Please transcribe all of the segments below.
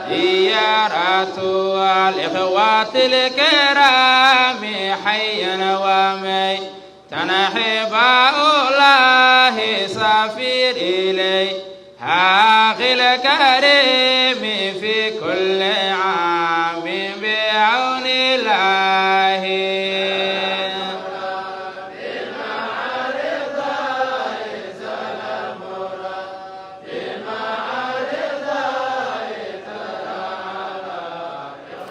زيارة الإخوة الكرام حيا وميتا حباء الله سافر إليها أخي الكريم في كل عام بعون الله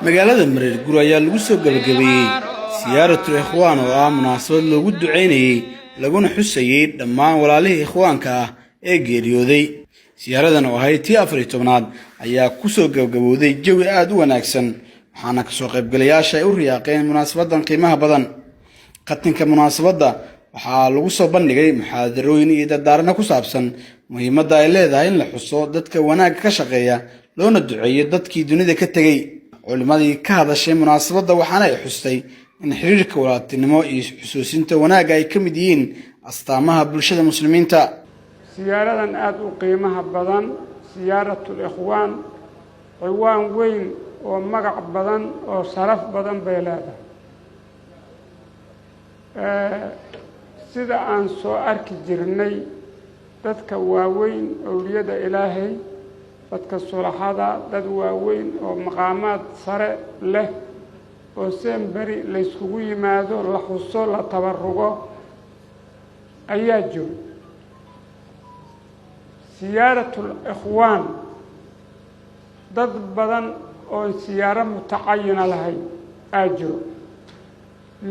magaalada Mareer Gur ayaa lagu soo gabagabeeyay siyaaratul ikhwaan oo ah munaasabad loogu duceynayay laguna xusayay dhammaan walaalihii ikhwaanka ah ee geeriyooday siyaaradan oo ahayd tii 14aad ayaa ku soo gabagabowday jawi aad u wanaagsan waxaana ka soo qaybgalayaasha ay u riyaaqeen munaasabadan qiimaha badan qatinka munaasabada waxaa lagu soo bandhigay muxaadarooyin iyo dardaaranno ku saabsan muhiimadda ay leedahay in la xuso dadka wanaagga ka shaqeeya loona duceeyo dadkii dunida ka tagay culimadii ka hadashay munaasabada waxaana ay xustay in xiriirka walaaltinimo iyo xusuusinta wanaagga ay ka mid yihiin astaamaha bulshada muslimiinta siyaaradan aad u qiimaha badan siyaaratul ikhwaan ciwaan weyn oo magac badan oo sharaf badan bay leedahay sida aan soo arki jirnay dadka waaweyn awliyada ilaahay dadka sulaxada dad waaweyn oo maqaamaad sare leh oo seen bari la iskugu yimaado la xuso la tabarugo ayaa jiro siyaaratul ikhwaan dad badan oo siyaaro mutacayina lahayn aa jiro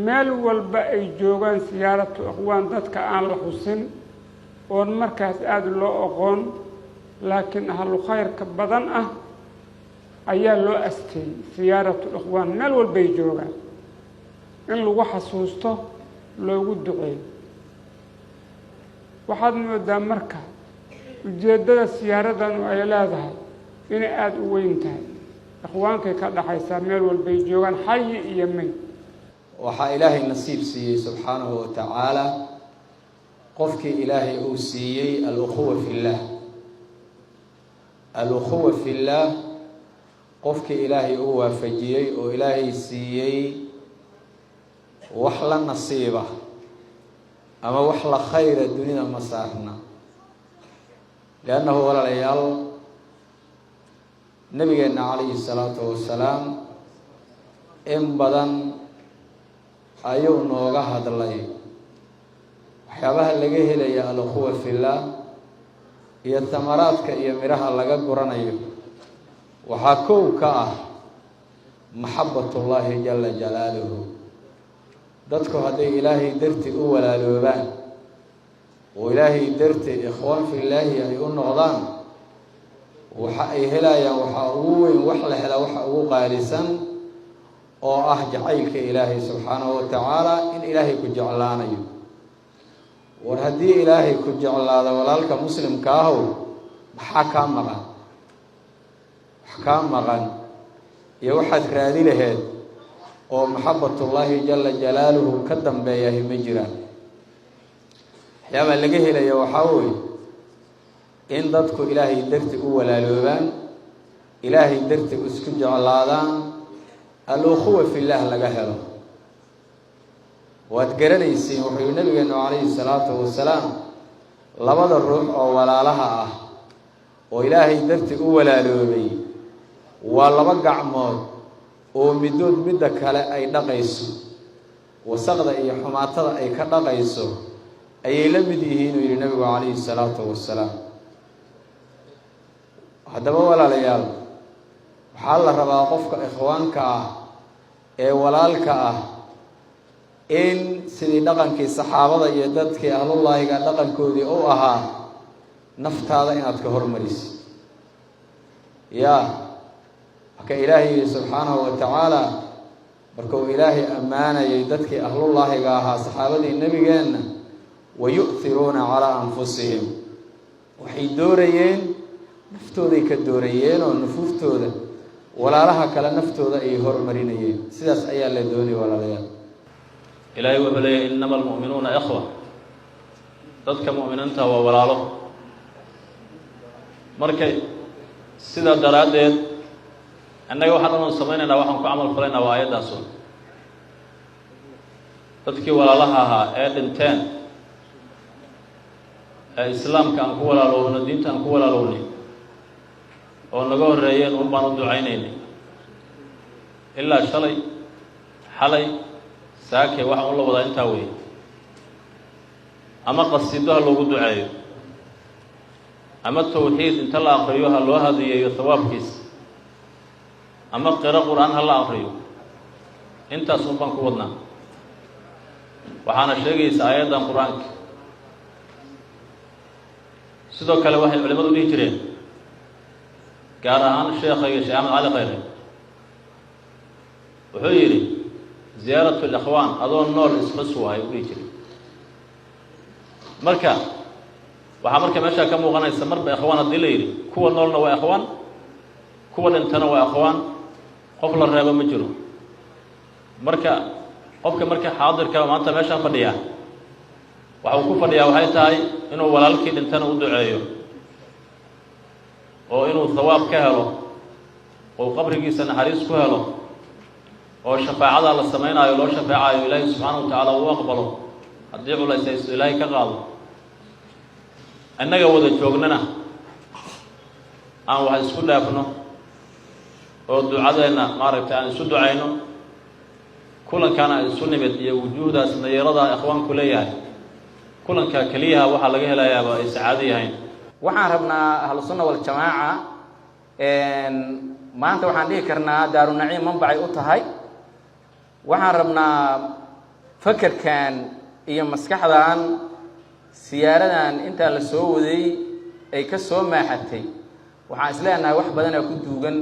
meel walba ay joogaan siyaaratul ikhwaan dadka aan la xusin oon markaas aada loo aqoon laakiin ahlu khayrka badan ah ayaa loo asteeyey siyaaratul ikhwaan meel walbay joogaan in lagu xasuusto loogu duceeyo waxaad moodaa marka ujeeddada siyaaradan ay leedahay inay aada u weyn tahay ikhwaankay ka dhaxaysaa meel walbay joogaan xayi iyo meyd waxaa ilaahay nasiib siiyey subxaanahu wa tacaala qofkii ilaahay uu siiyey al-ukhuwa fillaah al-ukhuwa fillaah qofkii ilaahay uu waafajiyey oo ilaahay siiyey wax la nasiiba ama wax la khayra dunida ma saarna liannahu walaalayaal nabigeenna calayhi salaatu wasalaam in badan ayuu nooga hadlay waxyaabaha laga helaya al-ukhuwa fillaah iyo tamaraadka iyo miraha laga guranayo waxaa kow ka ah maxabbatullaahi jala jalaaluhu dadku hadday ilaahay dartii u walaaloobaan oo ilaahay dartii ikhwaan fillaahi ay u noqdaan waxa ay helayaan waxaa ugu weyn wax la hela waxa ugu qaalisan oo ah jacaylka ilaahay subxaanahu wa tacaala in ilaahay ku jeclaanayo war haddii ilaahay ku jeclaado walaalka muslimka ahow maxaa kaa maqan wax kaa maqan iyo waxaad raadi laheed oo maxabbatullaahi jala jalaaluhu ka dambeeyahay ma jiraan waxyaabaa laga helaya waxaa weeye in dadku ilaahay darti u walaaloobaan ilaahay darti isku jeclaadaan al-ukhuwa fillaah laga helo waad garanaysiin wuxuu nabigeenu calayhi salaatu wasalaam labada ruux oo walaalaha ah oo ilaahay darti u walaaloobay waa laba gacmood oo midood midda kale ay dhaqayso wasaqda iyo xumaatada ay ka dhaqayso ayay la mid yihiin uu yidhi nabigu calayhi salaatu wasalaam haddaba walaalayaal waxaa la rabaa qofka ikhwaanka ah ee walaalka ah in sidii dhaqankii saxaabada iyo dadkii ahlullaahiga dhaqankoodii u ahaa naftaada inaad ka hormarisid yaa marka ilaahay subxaanahu wa tacaala markuu ilaahay ammaanayay dadkii ahlullaahiga ahaa saxaabadii nebigeenna wayu'thiruuna calaa anfusihim waxay doorayeen naftooday ka doorayeen oo nufuuftooda walaalaha kale naftooda ay hormarinayeen sidaas ayaa la doonay walaalayaal ilaahay wuxuu leeyahay innama almu'minuuna ikhwa dadka mu'miniinta waa walaalo markay sidaa daraaddeed annaga waxaan dhan samaynaynaa waxaan ku camal falaynaa waa aayaddaas un dadkii walaalaha ahaa ee dhinteen ee islaamka aan ku walaalowno diinta aan ku walaalownay oo naga horreeyeen un baan u ducaynaynay ilaa shalay xalay saakay waxaan u la wadaa intaa weeye ama qasiido ha loogu duceeyo ama tawxiid inta la aqriyo ha loo hadiyeeyo thawaabkiisa ama qiro qur-aan ha la aqriyo intaas un baan ku wadnaa waxaana sheegaysa aayaddan qur-aanka sidoo kale waxay culimmadu dhihi jireen gaar ahaan sheekhayga sheekh axmed cali khayre wuxuu yidhi ziyaaratu alikhwaan adoo nool isxus waayo u dhihi jiray marka waxaa marka meeshaa ka muuqanaysa marba ikhwaan haddii la yidhi kuwa noolna waa ikhwaan kuwa dhintana waa ikhwaan qof la reebo ma jiro marka qofka marka xaadirka maanta meeshaan fadhiyaa waxa uu ku fadhiyaa waxay tahay inuu walaalkii dhintana u duceeyo oo inuu thawaab ka helo oo qabrigiisa naxariis ku helo oo shafaacada la samaynayo loo shafeecayo ilaahay subxaanahu wa tacaala uu aqbalo haddii culaysayso ilaahay ka qaado annaga wada joognana aan wax isku dhaafno oo ducadeenna maaragtay aan isu ducayno kulankaana isu nimid iyo wujuuhdaas nayarada ikhwaanku leeyahay kulanka keliyaha waxaa laga helayaaba ay sacaado yahayn waxaan rabnaa ahlu sunna waljamaaca maanta waxaan dhihi karnaa daarunaciim manbacay u tahay waxaan rabnaa fakerkan iyo maskaxdan siyaaradan intaa la soo waday ay ka soo maaxatay waxaan is leenahay wax badanaa ku duugan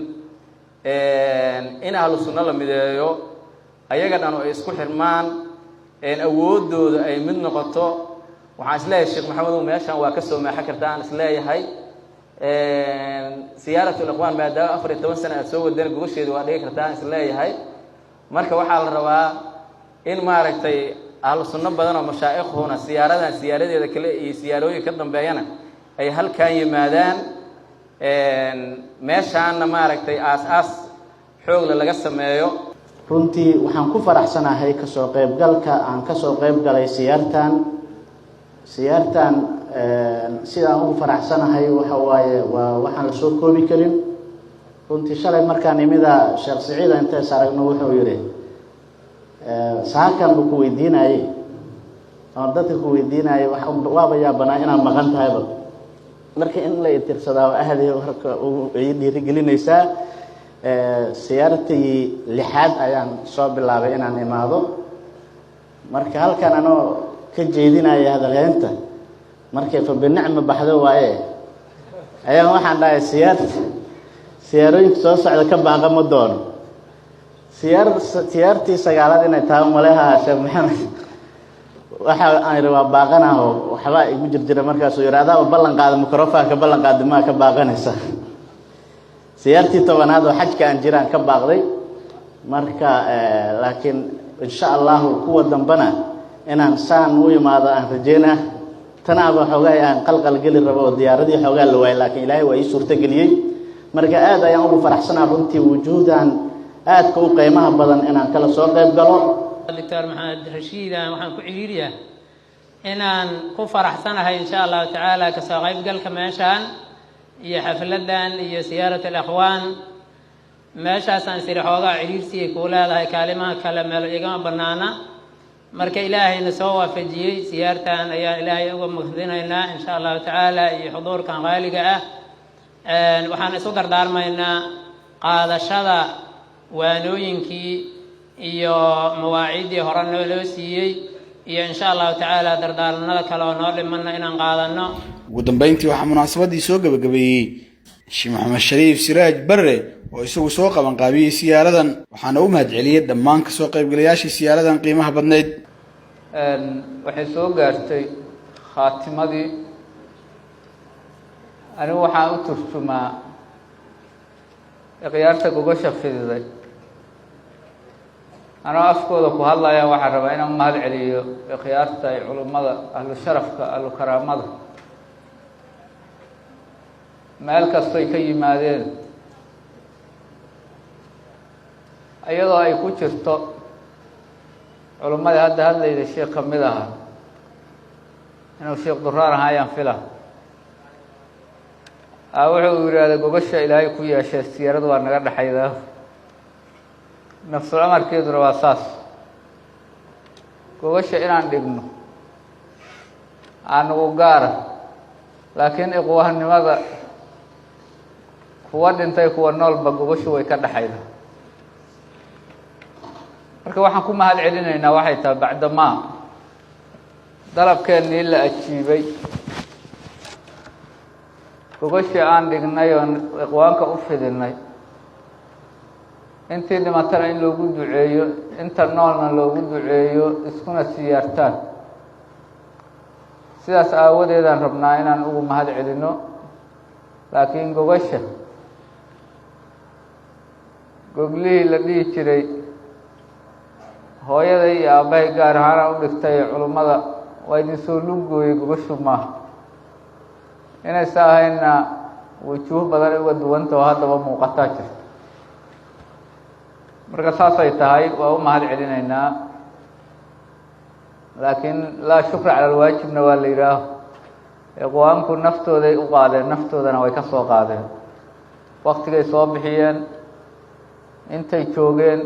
in ahlu sunno la mideeyo ayaga dhan oo ay isku xirmaan awooddooda ay mid noqoto waxaan is leeyahay sheekh maxamedow meeshan waa ka soo maaxan karta aan is leeyahay siyaaratu alikhwaan maadaama 14 sano aad soo wadeen gogosheeda waa dhigi karta aan is leeyahay marka waxaa la rabaa in maaragtay ahlu sunno badan oo mashaa'ikhuna siyaaradan siyaaradeeda kale iyo siyaarooyin ka dambeeyana ay halkan yimaadaan meeshaanna maaragtay aas-aas xoogle laga sameeyo runtii waxaan ku faraxsanahay kasoo qaybgalka aan kasoo qayb galay siyaartan sidaan ugu faraxsanahay waxa waaye waa waxaan la soo koobi karin runtii shalay markaan imida sheekh siciida intays aragno wuxuu yidhi saakan buu ku weydiinayey oon dadka ku weydiinayay waaba yaabanaa inaad maqan tahayba marka in la itirsadaa oo ahlihi marka ay dhiirigelinaysaa siyaartii 6aad ayaan soo bilaabay inaan imaado marka halkan anoo ka jeedinaya hadalheynta markay fa binicma baxdo waaye ayaan waxaan dhahay siyaarooyinka soo socda ka baaqa ma doono siyaartii 9aad inay tahay maleha sheekh maxamed waxa aan rabaa baaqanaho waxba igu jirjira markaas uu yiraahdaa ballan qaado mikrofoonka ballan qaado ma ka baaqanaysa siyaartii 10aad oo xajka aan jiraan ka baaqday marka laakiin insha Allah kuwa dambana inaan saan u yimaado aan rajeynaa tanaaba xoogay aan qalqal gali rabo diyaaradii xoogaa la waayay laakiin Ilaahay waa ii suurta galiyay marka aad ayaan ugu faraxsanahay runtii wujuudan aad ka u qiimaha badan inaan kala soo qayb galo دكتور محمد رشيد waxaan ku xiriiriyaa inaan ku faraxsanahay insha Allah taala ka soo qayb galka meeshan iyo xafladan iyo siyaarada al-akhwaan meeshaasaan sir xoogaa xiriirsiga ku leedahay kaalimaha kale meel igama banaana marka ilaahayna soo waafajiyay siyaartan ayaa ilaahay uga mahadinaynaa insha Allah taala iyo xuduurkan qaaliga ah waxaan isu dardaarmaynaa qaadashada waanooyinkii iyo mawaacidii hore loo siiyay iyo insha Allah taala dardaaranada kale oo noo dhimanna inaan qaadano ugu dambeyntii waxaa munaasabadii soo gabagabeeyey Sheekh Maxamed Shariif Siraaj Barre oo isagu soo qaban qaabiyay siyaaradan waxaana u mahadceliyay dhammaan ka soo qaybgalayaashii siyaaradan qiimaha badneed waxay soo gaartay khaatimadii anigu waxaan u turjumaa ikhyaarta gogosha fididay أنا أفكر كهلا يا واحد ربعنا ما هذا عليه خيارته علماء أهل الشرف أهل الكرامة مالك الصيكي مادين iyadoo ay ku jirto culimmadii hadda hadlayda sheekh ka mid ahaa inuu sheekh duraar ahaa ayaan fila wuxuu yidhaahday gogasha ilaahay ku yeeshay siyaaradu waa naga dhexaydaa nafsul amarkeeduna waa saas gogasha inaan dhigno aanagu gaara laakiin ikhwaannimada kuwa dhintay kuwa noolba gogashu way ka dhexayda marka waxaan ku mahad celinaynaa waxay tahay bacdamaa dalabkeennii la ajiibay gogashii aan dhignay oon ikhwaanka u fidinay intii dhimatana in loogu duceeyo inta noolna loogu duceeyo iskuna siyaartaan sidaas aawadeedaan rabnaa inaan ugu mahad celino laakiin gogasha goglihii la dhihi jiray hooyaday iyo aabbahay gaar ahaana u dhigtay culummada waa idin soo lugooyey gogashu maaha inaysa ahayna wujuuh badan uga duwanta oo haddaba muuqataa jirta marka saasay tahay waa u mahad celinaynaa laakiin laa shukra cala alwaajibna waa la yidhaaho ikhwaanku naftooday u qaadeen naftoodana way ka soo qaadeen waktigay soo bixiyeen intay joogeen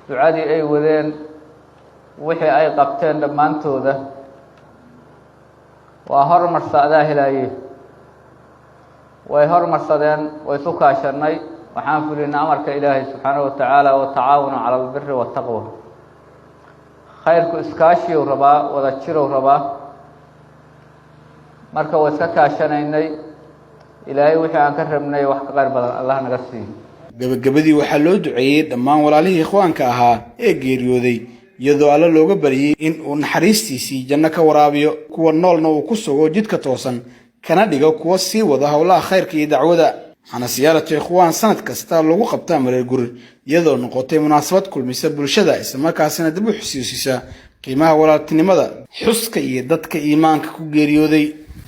ducadii ay wadeen wixii ay qabteen dhammaantooda waa hormarsa adaa helaaye way hormarsadeen way isu kaashanay waxaan fulinay amarka ilaahay subxaanahu watacaala watacaawanu cala albiri waataqwa khayrku iskaashiyow rabaa wada jirow rabaa marka waa iska kaashanaynay ilaahay wixii aan ka rabnay wax ka qayr badan allah naga siiyo gabagabadii waxaa loo duceeyey dhammaan walaalihii ikhwaanka ahaa ee geeriyooday iyadoo alle looga baryey in uu naxariistiisii janno ka waraabiyo kuwa noolna uu ku sugo jidka toosan kana dhigo kuwa sii wada howlaha khayrka iyo dacwada waxaana siyaaratu ikhwaan sanad kasta lagu qabtaa mareer gurir iyadoo noqotay munaasabad kulmisa bulshada islamarkaasina dib u xusuusisa qiimaha walaaltinimada xuska iyo dadka iimaanka ku geeriyooday